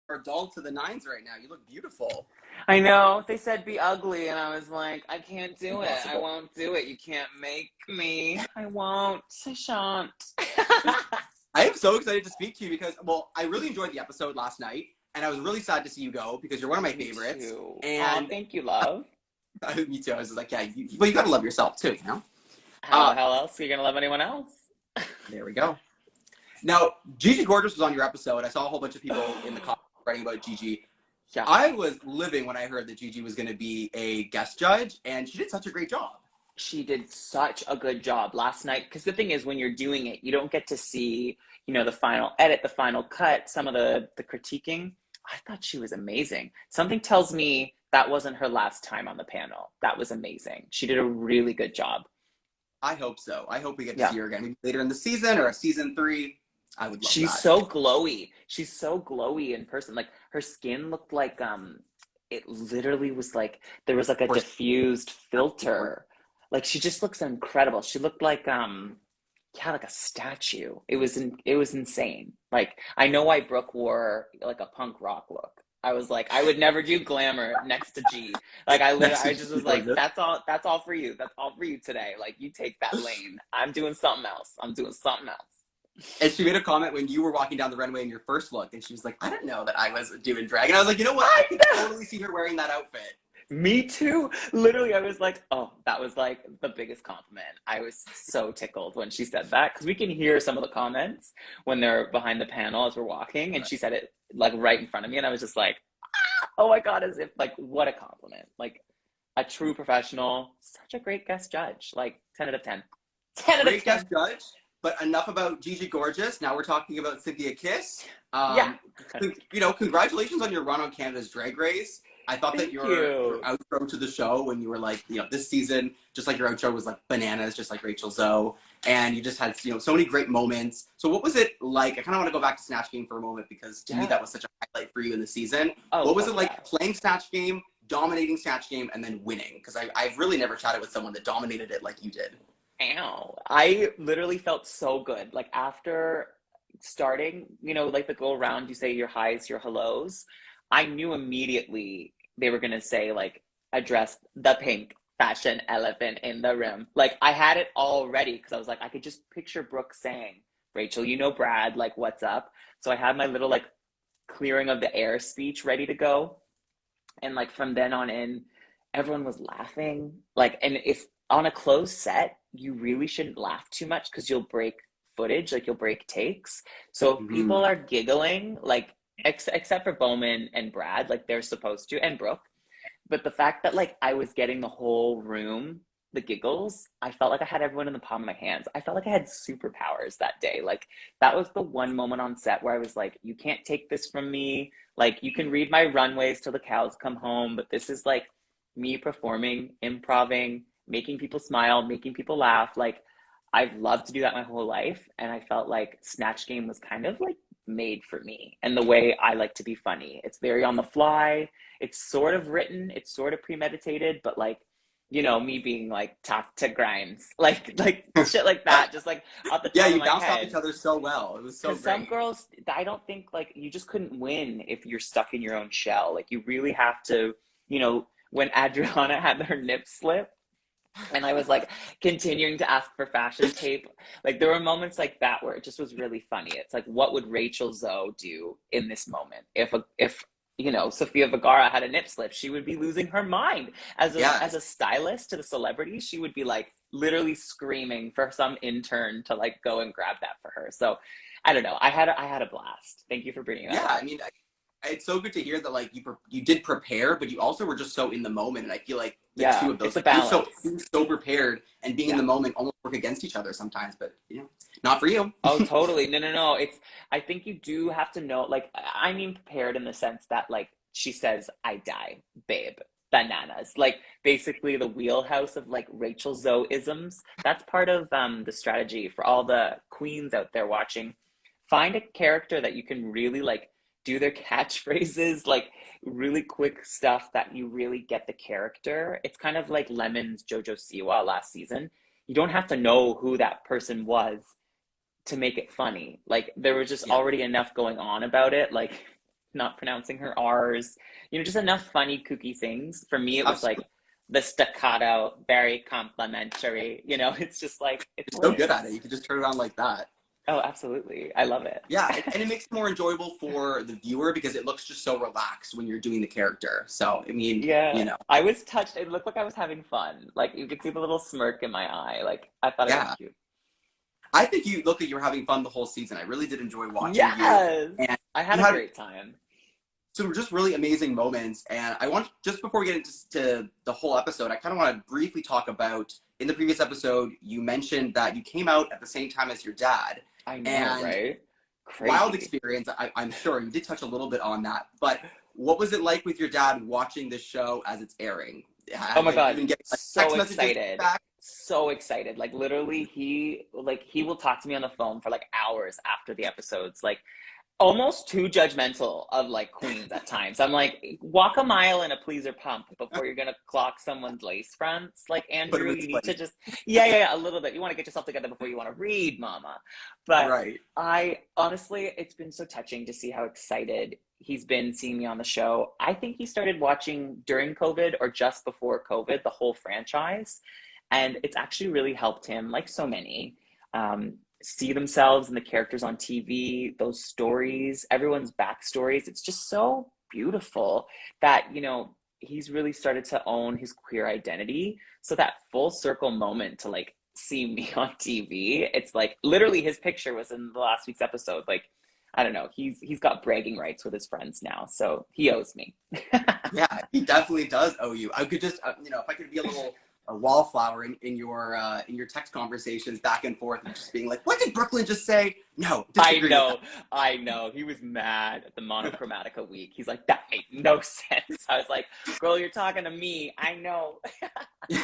are dull to the nines right now. You look beautiful. I know. They said be ugly, and I was like, I can't do it. I Impossible. won't do it. You can't make me. I won't. I shan't. I am so excited to speak to you because, well, I really enjoyed the episode last night, and I was really sad to see you go because you're one of my Me favorites. too. Oh, And thank you, love. me too. I was just like, yeah, well, you gotta love yourself too, you know. How the Uh, hell else are you gonna love anyone else? there we go. Now, Gigi Gorgeous was on your episode. I saw a whole bunch of people in the comments writing about Gigi. Yeah. I was living when I heard that Gigi was going to be a guest judge, and she did such a great job. She did such a good job last night. Because the thing is, when you're doing it, you don't get to see, the final edit, the final cut, some of the critiquing. I thought she was amazing. Something tells me that wasn't her last time on the panel. That was amazing. She did a really good job. I hope so. I hope we get to Yeah. see her again, maybe later in the season or a season 3. I would love She's that. so glowy. She's so glowy in person. Like her skin looked like it literally was like there was like a diffused filter. Like she just looks incredible. She looked like yeah, like a statue. It was insane. Like I know why Brooke wore like a punk rock look. I was like, I would never do glamour next to G. Like I just was like, that's all for you. That's all for you today. Like you take that lane. I'm doing something else. I'm doing something else. And she made a comment when you were walking down the runway in your first look, and she was like, I didn't know that I was doing drag. And I was like, you know what? I could totally see her wearing that outfit. Me too. Literally, I was like, oh, that was like the biggest compliment. I was so tickled when she said that because we can hear some of the comments when they're behind the panel as we're walking. And she said it like right in front of me. And I was just like, oh my God, as if like, what a compliment. Like a true professional, such a great guest judge. Like 10 out of 10. 10 out of Great 10. guest judge. But enough about Gigi Gorgeous. Now we're talking about Cynthia Kiss. Yeah. Congratulations on your run on Canada's Drag Race. I thought that Thank your you. outro to the show when you were like, this season, just like your outro was like bananas, just like Rachel Zoe. And you just had, so many great moments. So what was it like? I kind of want to go back to Snatch Game for a moment because to me that was such a highlight for you in the season. Oh, What was it like yeah. playing Snatch Game, dominating Snatch Game, and then winning? Because I've really never chatted with someone that dominated it like you did. Ow. I literally felt so good. Like after starting, like the go around, you say your highs, your hellos. I knew immediately they were gonna say like address the pink fashion elephant in the room. Like I had it all ready because I was like, I could just picture Brooke saying, Rachel, Brad, like what's up? So I had my little like clearing of the air speech ready to go. And like from then on in, everyone was laughing. Like, and if on a closed set, you really shouldn't laugh too much because you'll break footage, like you'll break takes. So if people are giggling, like except for Bowman and Brad, like they're supposed to, and Brooke. But the fact that like I was getting the whole room, the giggles, I felt like I had everyone in the palm of my hands. I felt like I had superpowers that day. Like that was the one moment on set where I was like, you can't take this from me. Like you can read my runways till the cows come home, but this is like me performing, improving, making people smile, making people laugh. Like I've loved to do that my whole life. And I felt like Snatch Game was kind of like made for me and the way I like to be funny. It's very on the fly. It's sort of written, it's sort of premeditated, but like, me being like tough to grinds, like shit like that, just like off the Yeah, top of you my bounced off head. each other so well. It was so Because some great. girls, I don't think like you just couldn't win if you're stuck in your own shell. Like you really have to, when Adriana had her nip slip, and I was like continuing to ask for fashion tape. Like there were moments like that where it just was really funny. It's like, what would Rachel Zoe do in this moment? If Sofia Vergara had a nip slip, she would be losing her mind. As a Yes. stylist to the celebrity, she would be like literally screaming for some intern to like go and grab that for her. So I don't know. I had a blast. Thank you for bringing that Yeah, I up. mean, it's so good to hear that like you did prepare, but you also were just so in the moment. And I feel like the two Yeah, of those, it's a like balance. being so prepared and being in Yeah. the moment, almost work against each other sometimes. But not for you. Oh, totally. No, no, no. I think you do have to know, like, I mean, prepared in the sense that, like, she says, I die, babe, bananas. Like, basically the wheelhouse of, like, Rachel Zoe isms. That's part of the strategy for all the queens out there watching. Find a character that you can really, like, do their catchphrases, like, really quick stuff that you really get the character. It's kind of like Lemon's JoJo Siwa last season. You don't have to know who that person was to make it funny. Like there was just Yeah. already enough going on about it. Like not pronouncing her R's, you know, just enough funny, kooky things. For me, it was like Absolutely. the staccato, very complimentary, you know, it's just like, it's You're so good at it. hilarious. You can just turn it on like that. Oh, absolutely. I love it. Yeah, and it makes it more enjoyable for the viewer because it looks just so relaxed when you're doing the character. So, I mean, Yeah, you know, I was touched. It looked like I was having fun. Like you could see the little smirk in my eye. Like I thought it was yeah. cute. I think you look like you were having fun the whole season. I really did enjoy watching you. Yes, And I had you a had great time. some just really amazing moments. And I want, just before we get into the whole episode, I kind of want to briefly talk about, in the previous episode, you mentioned that you came out at the same time as your dad. I know, And right? wild Crazy. experience. I'm sure you did touch a little bit on that, but what was it like with your dad watching the show as it's airing? Oh my Did you God, even get like so text messages excited. back? So excited. Like literally he will talk to me on the phone for like hours after the episodes. Like almost too judgmental of like queens at times. I'm like, walk a mile in a pleaser pump before you're gonna clock someone's lace fronts. Like Put Andrew, him in you his need to place. just yeah, a little bit. You want to get yourself together before you want to read, mama. But Right. I honestly, it's been so touching to see how excited he's been seeing me on the show. I think he started watching during COVID or just before COVID, the whole franchise. And it's actually really helped him, like so many, see themselves in the characters on TV, those stories, everyone's backstories. It's just so beautiful that, you know, he's really started to own his queer identity. So that full circle moment to like see me on TV, it's like literally his picture was in the last week's episode. Like, I don't know, he's got bragging rights with his friends now, so he owes me. Yeah, he definitely does owe you. I could just, if I could be a little a wallflower in your text conversations back and forth, and just being like, "What did Brooklyn just say?" No, I disagree with know, I know. He was mad at the Monochromatica week. He's like, that made no sense. I was like, girl, you're talking to me. I know.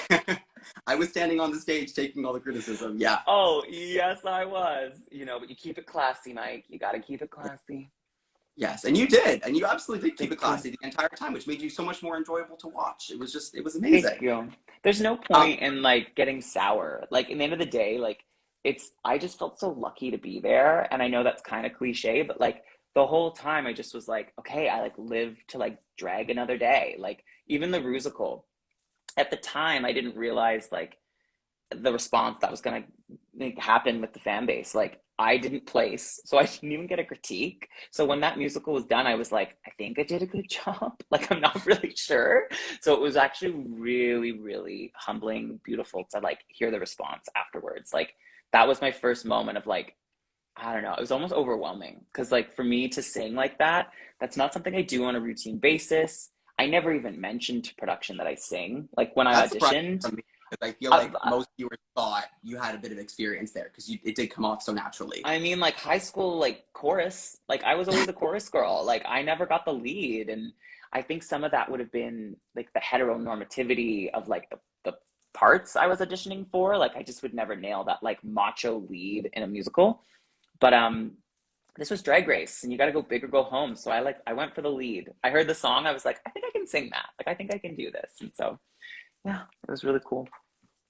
that. I was standing on the stage taking all the criticism. Yeah. Oh, yes, I was. You know, but you keep it classy, Mike. You got to keep it classy. Yes, and you did, and you absolutely did keep it Thank you. classy the entire time, which made you so much more enjoyable to watch. It was Thank amazing. you. There's no Um, point in like getting sour. Like, in the end of the day, like, I just felt so lucky to be there. And I know that's kind of cliche, but like, the whole time I just was like, okay, I like live to like drag another day. Like, even the Rusical, at the time, I didn't realize like the response that was going to happen with the fan base. Like I didn't place, so I didn't even get a critique. So when that musical was done, I was like, I think I did a good job. Like I'm not really sure. So it was actually really, really humbling, beautiful to like hear the response afterwards. Like that was my first moment of like, I don't know, it was almost overwhelming because like for me to sing like that, that's not something I do on a routine basis. I never even mentioned to production that I sing. Like when I that's surprising auditioned, for me because I feel I, like most viewers thought you had a bit of experience there because it did come off so naturally. I mean, like high school, like chorus, like I was always a chorus girl. Like I never got the lead. And I think some of that would have been like the heteronormativity of like the parts I was auditioning for. Like I just would never nail that like macho lead in a musical. But this was Drag Race and you got to go big or go home. So I went for the lead. I heard the song. I was like, I think I can sing that. Like I think I can do this. And so, yeah, it was really cool.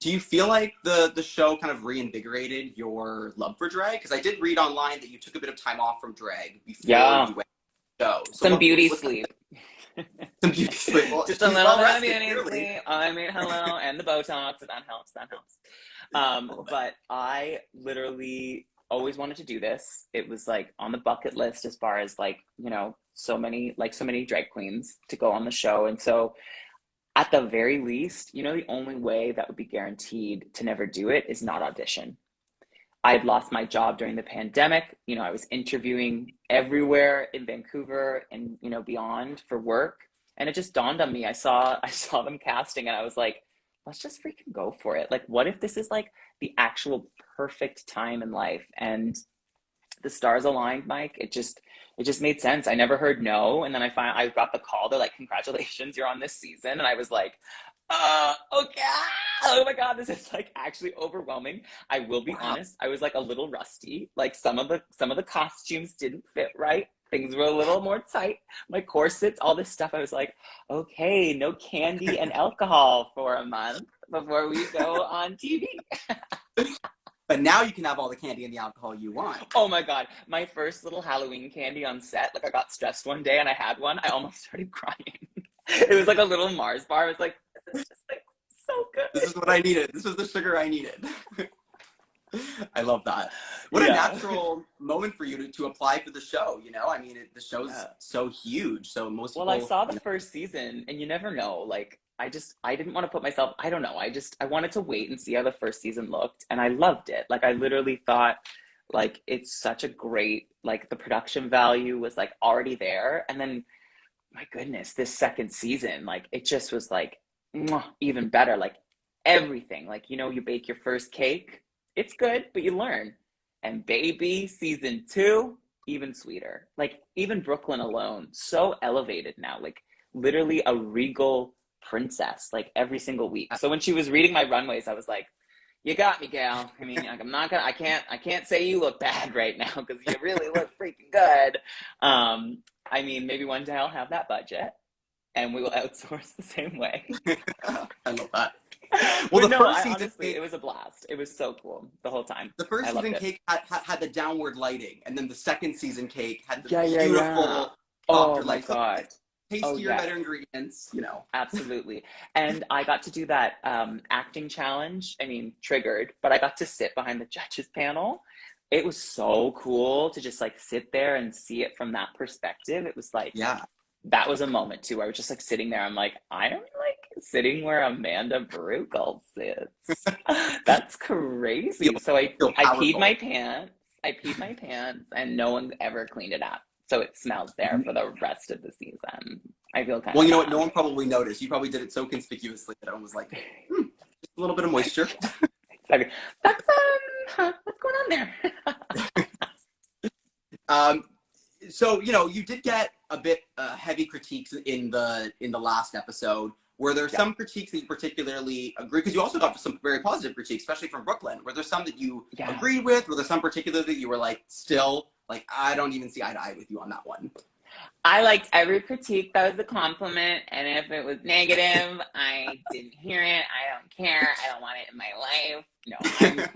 Do you feel like the show kind of reinvigorated your love for drag? Because I did read online that you took a bit of time off from drag before Yeah, you went to the show. So some beauty what kind sleep. of some beauty sleep? Well, Just a she's little well bit of rested, beauty clearly. sleep. I mean, hello, and the Botox. That helps. That helps. But I literally always wanted to do this. It was like on the bucket list as far as like, you know, so many drag queens to go on the show. And so at the very least, you know, the only way that would be guaranteed to never do it is not audition. I had lost my job during the pandemic. You know, I was interviewing everywhere in Vancouver and, you know, beyond for work. And it just dawned on me. I saw them casting and I was like, let's just freaking go for it. Like, what if this is like the actual perfect time in life? And the stars aligned, Mike. It just made sense. I never heard no. And then I got the call. They're like, congratulations, you're on this season. And I was like, okay. Oh my God, this is like actually overwhelming. I will be Wow. honest. I was like a little rusty. Like some of the costumes didn't fit right. Things were a little more tight. My corsets, all this stuff. I was like, okay, no candy and alcohol for a month before we go on TV. But now you can have all the candy and the alcohol you want. Oh my God. My first little Halloween candy on set, like I got stressed one day and I had one. I almost started crying. It was like a little Mars bar. I was like, this is just like so good. This is what I needed. This was the sugar I needed. I love that. What a natural moment for you to apply for the show, you know? I mean, the show's so huge, so most people... Well, I saw the first season, and you never know. Like, I didn't want to put myself... I don't know. I wanted to wait and see how the first season looked, and I loved it. Like, I literally thought, like, it's such a great... Like, the production value was, like, already there. And then, my goodness, this second season, like, it just was, like, even better. Like, everything. Like, you know, you bake your first cake. It's good, but you learn. And baby, season 2, even sweeter. Like, even Brooklyn alone, so elevated now. Like, literally a regal princess, like, every single week. So when she was reading my runways, I was like, you got me, gal. I mean, I'm not gonna, I can't say you look bad right now because you really look freaking good. I mean, maybe one day I'll have that budget and we will outsource the same way. I love that. Well, honestly, it was a blast. It was so cool the whole time. The first season cake had the downward lighting, and then the second season cake had the beautiful softer oh my God. Tastier, better ingredients, you know. Absolutely. And I got to do that acting challenge. I mean, triggered, but I got to sit behind the judges panel. It was so cool to just like sit there and see it from that perspective. It was like, that was a moment too where I was just like sitting there. I'm like, I don't like sitting where Amanda Brugel sits. That's crazy. So I peed my pants. And no one ever cleaned it up. So it smells there for the rest of the season. I feel kind of... Well, you know what? No one probably noticed. You probably did it so conspicuously that everyone was like, just a little bit of moisture. That's, what's going on there? So, you know, you did get a bit heavy critiques in the last episode. Were there some critiques that you particularly agree? Because you also got some very positive critiques, especially from Brooklyn. Were there some that you agreed with? Were there some particular that you were like, still, like, I don't even see eye to eye with you on that one? I liked every critique that was a compliment. And if it was negative, I didn't hear it. I don't care. I don't want it in my life. No,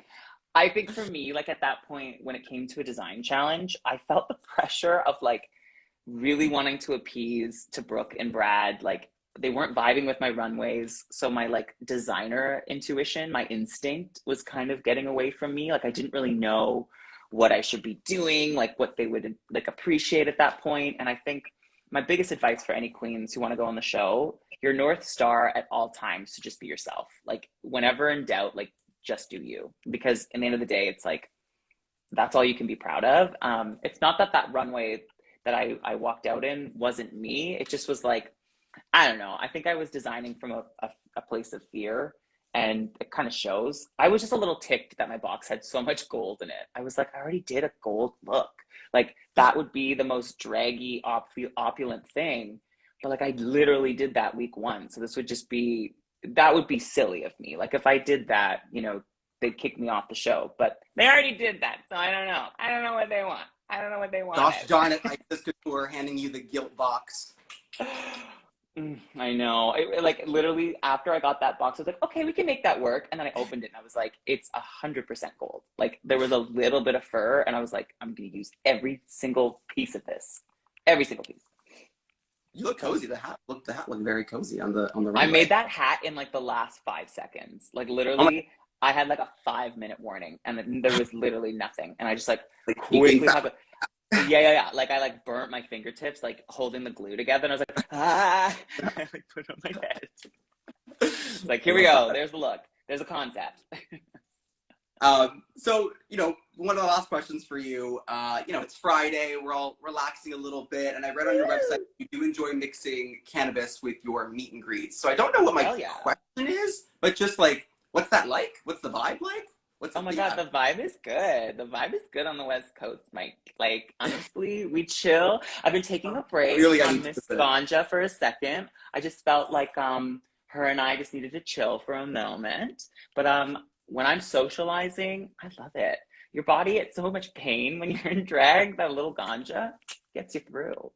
I think for me, like at that point, when it came to a design challenge, I felt the pressure of like really wanting to appease to Brooke and Brad. Like they weren't vibing with my runways. So my like designer intuition, my instinct was kind of getting away from me. Like I didn't really know what I should be doing, like what they would like appreciate at that point. And I think my biggest advice for any queens who want to go on the show, your North Star at all times to just be yourself. Like whenever in doubt, like just do you, because in the end of the day, it's like, that's all you can be proud of. It's not that runway that I walked out in wasn't me. It just was like, I don't know. I think I was designing from a place of fear, and it kind of shows. I was just a little ticked that my box had so much gold in it. I was like, I already did a gold look. Like that would be the most draggy, opulent thing. But like I literally did that week 1. So this would just be, that would be silly of me. Like if I did that, you know, they'd kick me off the show, but they already did that. So I don't know. I don't know what they want. I don't know what they want. Gosh darn it. I just were handing you the guilt box. I know. Like literally after I got that box, I was like, okay, we can make that work. And then I opened it and I was like, it's 100% gold. Like there was a little bit of fur and I was like, I'm going to use every single piece of this. Every single piece. You look cozy. The hat looked very cozy on the runway. I made that hat in like the last 5 seconds. Like literally, I had like a 5-minute warning, and then there was literally nothing. And I just like quickly yeah. Like I like burnt my fingertips, like holding the glue together, and I was like, ah, I like put it on my head. Like here we go. There's the look. There's a concept. So, you know, one of the last questions for you, you know, it's Friday, we're all relaxing a little bit, and I read on your website you do enjoy mixing cannabis with your meet and greets. So I don't know what my question is, but just like, what's that like? What's the vibe like? Oh my God, the vibe is good. The vibe is good on the West Coast, Mike. Like, honestly, we chill. I've been taking a break on Miss Ganja for a second. I just felt like her and I just needed to chill for a moment. But when I'm socializing, I love it. Your body at so much pain when you're in drag, that little ganja gets you through.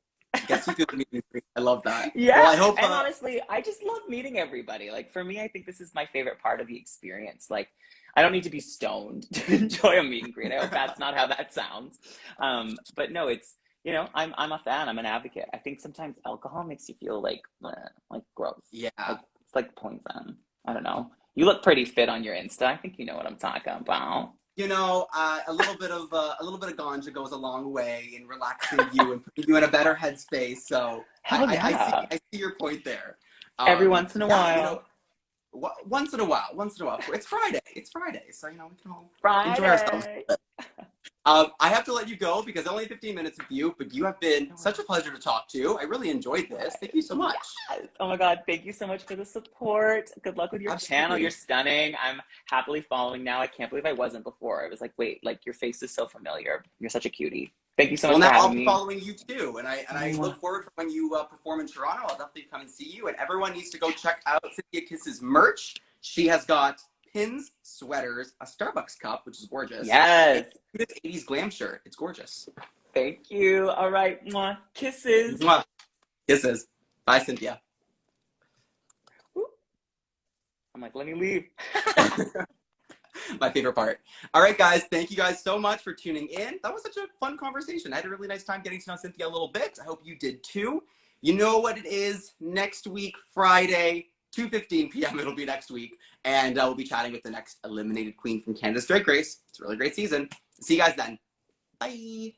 Gets you through the meeting. I love that. Yeah. Well, I hope, and honestly, I just love meeting everybody. Like for me, I think this is my favorite part of the experience. Like I don't need to be stoned to enjoy a meet and greet. I hope that's not how that sounds. But no, it's, you know, I'm a fan. I'm an advocate. I think sometimes alcohol makes you feel like gross. Yeah. Like it's like poison. I don't know. You look pretty fit on your Insta. I think you know what I'm talking about. You know, a little bit of ganja goes a long way in relaxing you and putting you in a better headspace. So Hell yeah. I see your point there. Every once in a Yeah, you know, while. once in a while, It's Friday. It's Friday, so you know we can all enjoy ourselves. Friday. I have to let you go because only 15 minutes with you, but you have been such a pleasure to talk to. I really enjoyed this. Thank you so much. Yes. Oh my God. Thank you so much for the support. Good luck with your channel. Absolutely. You're stunning. I'm happily following now. I can't believe I wasn't before. I was like, wait, like your face is so familiar. You're such a cutie. Thank you so much Well, for now I'll having be me. following you too, and I look forward to when you perform in Toronto. I'll definitely come and see you. And everyone needs to go check out Cynthia Kiss's merch. She has got pins, sweaters, a Starbucks cup, which is gorgeous, and Yes. this 80s glam shirt. It's gorgeous. Thank you. All right. Mwah. Kisses. Mwah. Kisses. Bye, Cynthia. I'm like, let me leave. My favorite part. All right, guys. Thank you guys so much for tuning in. That was such a fun conversation. I had a really nice time getting to know Cynthia a little bit. I hope you did too. You know what it is next week, Friday, 2:15 p.m. It'll be next week. And we'll be chatting with the next eliminated queen from Canada's Drag Race. It's a really great season. See you guys then. Bye.